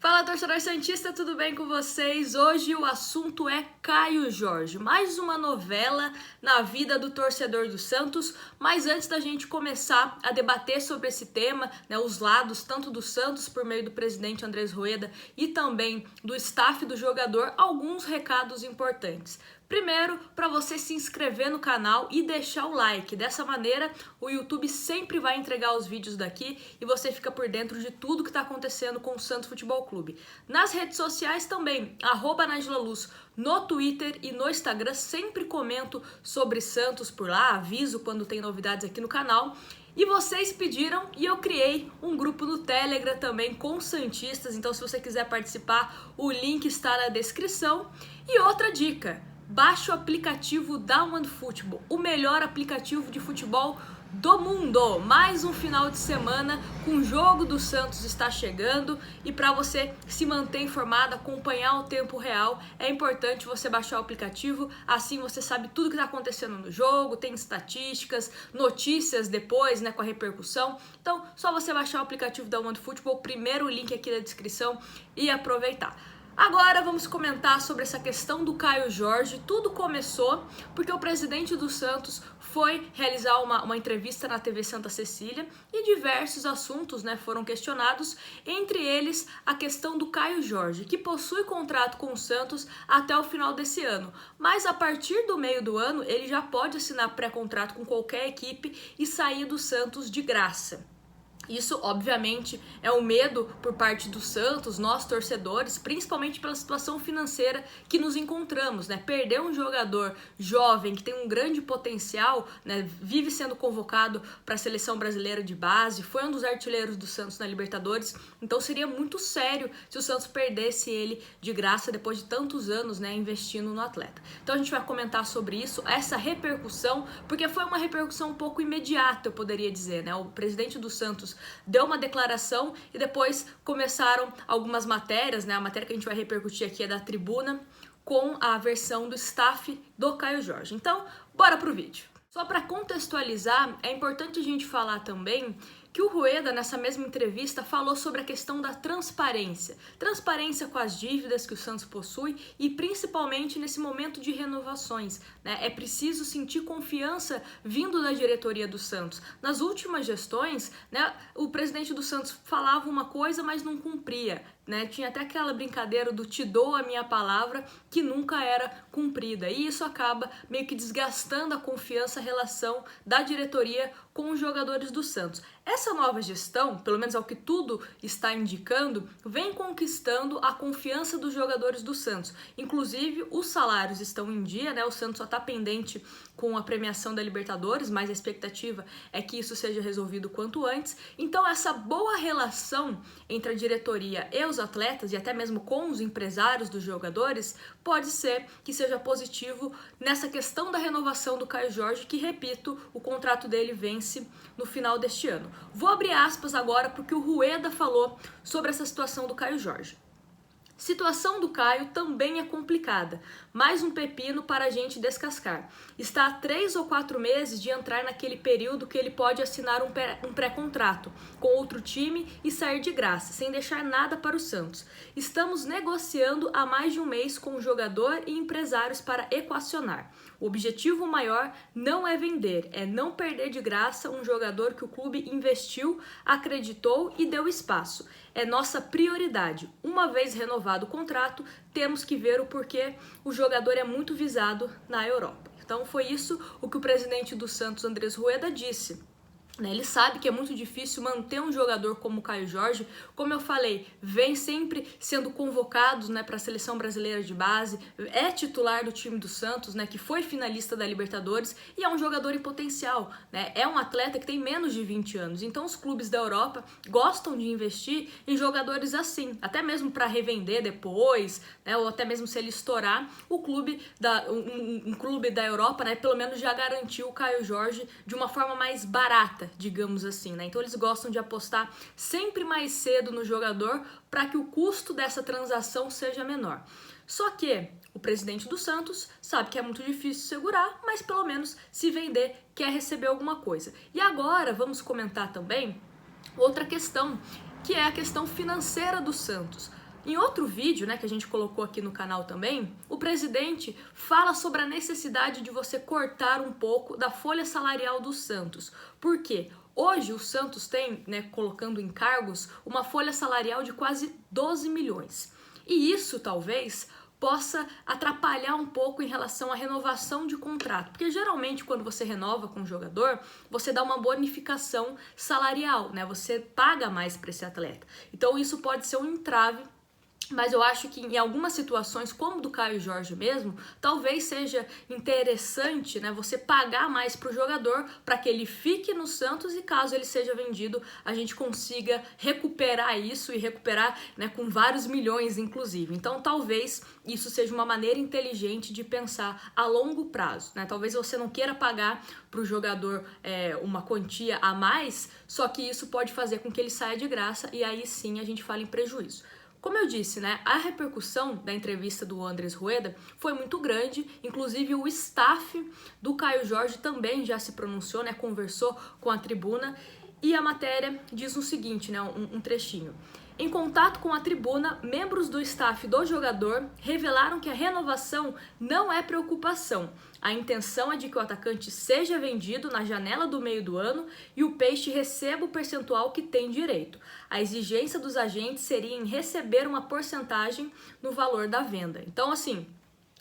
Fala, torcedor santista, tudo bem com vocês? Hoje o assunto é Caio Jorge, mais uma novela na vida do torcedor do Santos, mas antes da gente começar a debater sobre esse tema, os lados tanto do Santos por meio do presidente Andrés Rueda e também do staff do jogador, alguns recados importantes. Primeiro, para você se inscrever no canal e deixar o like. Dessa maneira, o YouTube sempre vai entregar os vídeos daqui e você fica por dentro de tudo que está acontecendo com o Santos Futebol Clube. Nas redes sociais também, @NagilaLuz, no Twitter e no Instagram, sempre comento sobre Santos por lá, aviso quando tem novidades aqui no canal. E vocês pediram e eu criei um grupo no Telegram também com santistas, então se você quiser participar, o link está na descrição. E outra dica: baixe o aplicativo da OneFootball, o melhor aplicativo de futebol do mundo. Mais um final de semana com o jogo do Santos está chegando e para você se manter informado, acompanhar o tempo real, é importante você baixar o aplicativo, assim você sabe tudo que está acontecendo no jogo, tem estatísticas, notícias depois, com a repercussão. Então, só você baixar o aplicativo da OneFootball, primeiro link aqui na descrição e aproveitar. Agora vamos comentar sobre essa questão do Caio Jorge. Tudo começou porque o presidente do Santos foi realizar uma entrevista na TV Santa Cecília e diversos assuntos foram questionados, entre eles a questão do Caio Jorge, que possui contrato com o Santos até o final desse ano, mas a partir do meio do ano ele já pode assinar pré-contrato com qualquer equipe e sair do Santos de graça. Isso, obviamente, é um medo por parte do Santos, nós torcedores, principalmente pela situação financeira que nos encontramos, Perder um jogador jovem que tem um grande potencial, vive sendo convocado para a seleção brasileira de base, foi um dos artilheiros do Santos na Libertadores, então seria muito sério se o Santos perdesse ele de graça depois de tantos anos, investindo no atleta. Então a gente vai comentar sobre isso, essa repercussão, porque foi uma repercussão um pouco imediata, eu poderia dizer, O presidente do Santos deu uma declaração e depois começaram algumas matérias, a matéria que a gente vai repercutir aqui é da Tribuna, com a versão do staff do Caio Jorge. Então, bora pro vídeo. Só para contextualizar, é importante a gente falar também que o Rueda, nessa mesma entrevista, falou sobre a questão da transparência. Transparência com as dívidas que o Santos possui e principalmente nesse momento de renovações. É preciso sentir confiança vindo da diretoria do Santos. Nas últimas gestões, o presidente do Santos falava uma coisa, mas não cumpria. Tinha até aquela brincadeira do te dou a minha palavra, que nunca era cumprida. E isso acaba meio que desgastando a confiança, a relação da diretoria com os jogadores do Santos. Essa nova gestão, pelo menos ao que tudo está indicando, vem conquistando a confiança dos jogadores do Santos. Inclusive, os salários estão em dia, O Santos só está pendente com a premiação da Libertadores, mas a expectativa é que isso seja resolvido quanto antes. Então, essa boa relação entre a diretoria e os atletas, e até mesmo com os empresários dos jogadores, pode ser que seja positivo nessa questão da renovação do Caio Jorge, que, repito, o contrato dele vence no final deste ano. Vou abrir aspas agora porque o Rueda falou sobre essa situação do Caio Jorge. Situação do Caio também é complicada, mais um pepino para a gente descascar. Está há 3 ou 4 meses de entrar naquele período que ele pode assinar um pré-contrato com outro time e sair de graça, sem deixar nada para o Santos. Estamos negociando há mais de um mês com o jogador e empresários para equacionar. O objetivo maior não é vender, é não perder de graça um jogador que o clube investiu, acreditou e deu espaço. É nossa prioridade. Uma vez renovado o contrato, temos que ver o porquê o jogador é muito visado na Europa. Então foi isso o que o presidente do Santos, Andrés Rueda, disse. Ele sabe que é muito difícil manter um jogador como o Caio Jorge, como eu falei, vem sempre sendo convocado para a seleção brasileira de base, é titular do time do Santos, que foi finalista da Libertadores e é um jogador em potencial, é um atleta que tem menos de 20 anos, então os clubes da Europa gostam de investir em jogadores assim, até mesmo para revender depois, ou até mesmo se ele estourar, um clube da Europa, pelo menos já garantiu o Caio Jorge de uma forma mais barata, digamos assim, Então eles gostam de apostar sempre mais cedo no jogador para que o custo dessa transação seja menor. Só que o presidente do Santos sabe que é muito difícil segurar, mas pelo menos se vender quer receber alguma coisa. E agora vamos comentar também outra questão, que é a questão financeira do Santos. Em outro vídeo, né, que a gente colocou aqui no canal também, o presidente fala sobre a necessidade de você cortar um pouco da folha salarial do Santos. Por quê? Hoje o Santos tem, né, colocando em cargos, uma folha salarial de quase 12 milhões. E isso talvez possa atrapalhar um pouco em relação à renovação de contrato. Porque geralmente quando você renova com um jogador, você dá uma bonificação salarial, né? Você paga mais para esse atleta. Então isso pode ser um entrave. Mas eu acho que em algumas situações, como do Caio Jorge mesmo, talvez seja interessante, né, você pagar mais para o jogador para que ele fique no Santos e caso ele seja vendido, a gente consiga recuperar isso e recuperar, né, com vários milhões inclusive. Então talvez isso seja uma maneira inteligente de pensar a longo prazo, né? Talvez você não queira pagar para o jogador uma quantia a mais, só que isso pode fazer com que ele saia de graça e aí sim a gente fala em prejuízo. Como eu disse, né, a repercussão da entrevista do Andrés Rueda foi muito grande, inclusive o staff do Caio Jorge também já se pronunciou, né, conversou com a tribuna e a matéria diz o seguinte, né, um trechinho. Em contato com a tribuna, membros do staff do jogador revelaram que a renovação não é preocupação. A intenção é de que o atacante seja vendido na janela do meio do ano e o Peixe receba o percentual que tem direito. A exigência dos agentes seria em receber uma porcentagem no valor da venda. Então, assim,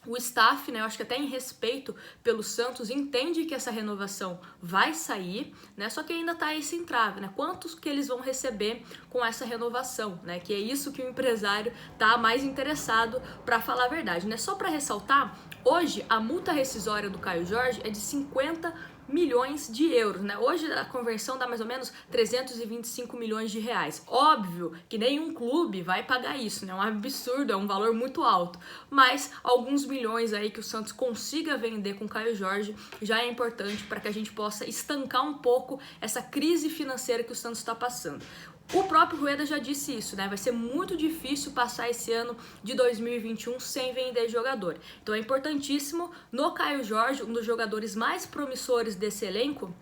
o staff, né, eu acho que até em respeito pelo Santos, entende que essa renovação vai sair, né, só que ainda tá esse entrave, né, quantos que eles vão receber com essa renovação, né, que é isso que o empresário tá mais interessado para falar a verdade, né. Só para ressaltar, hoje a multa rescisória do Caio Jorge é de 50 milhões de euros, né? Hoje a conversão dá mais ou menos 325 milhões de reais. Óbvio que nenhum clube vai pagar isso, né? É um absurdo, é um valor muito alto. Mas alguns milhões aí que o Santos consiga vender com o Caio Jorge já é importante para que a gente possa estancar um pouco essa crise financeira que o Santos está passando. O próprio Rueda já disse isso, né? Vai ser muito difícil passar esse ano de 2021 sem vender jogador. Então é importantíssimo no Caio Jorge, um dos jogadores mais promissores desse elenco,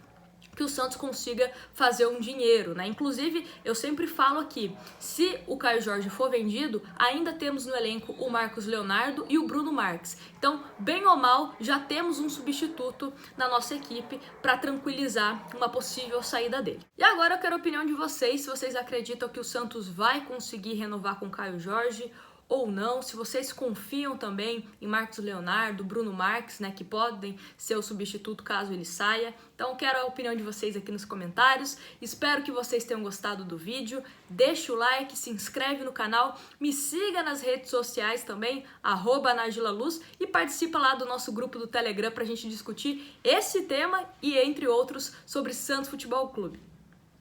que o Santos consiga fazer um dinheiro, né? Inclusive, eu sempre falo aqui, se o Caio Jorge for vendido, ainda temos no elenco o Marcos Leonardo e o Bruno Marques. Então, bem ou mal, já temos um substituto na nossa equipe para tranquilizar uma possível saída dele. E agora eu quero a opinião de vocês, se vocês acreditam que o Santos vai conseguir renovar com o Caio Jorge ou não, se vocês confiam também em Marcos Leonardo, Bruno Marques, né, que podem ser o substituto caso ele saia. Então quero a opinião de vocês aqui nos comentários, espero que vocês tenham gostado do vídeo, deixa o like, se inscreve no canal, me siga nas redes sociais também, @NagilaLuz, e participa lá do nosso grupo do Telegram para a gente discutir esse tema e entre outros sobre Santos Futebol Clube.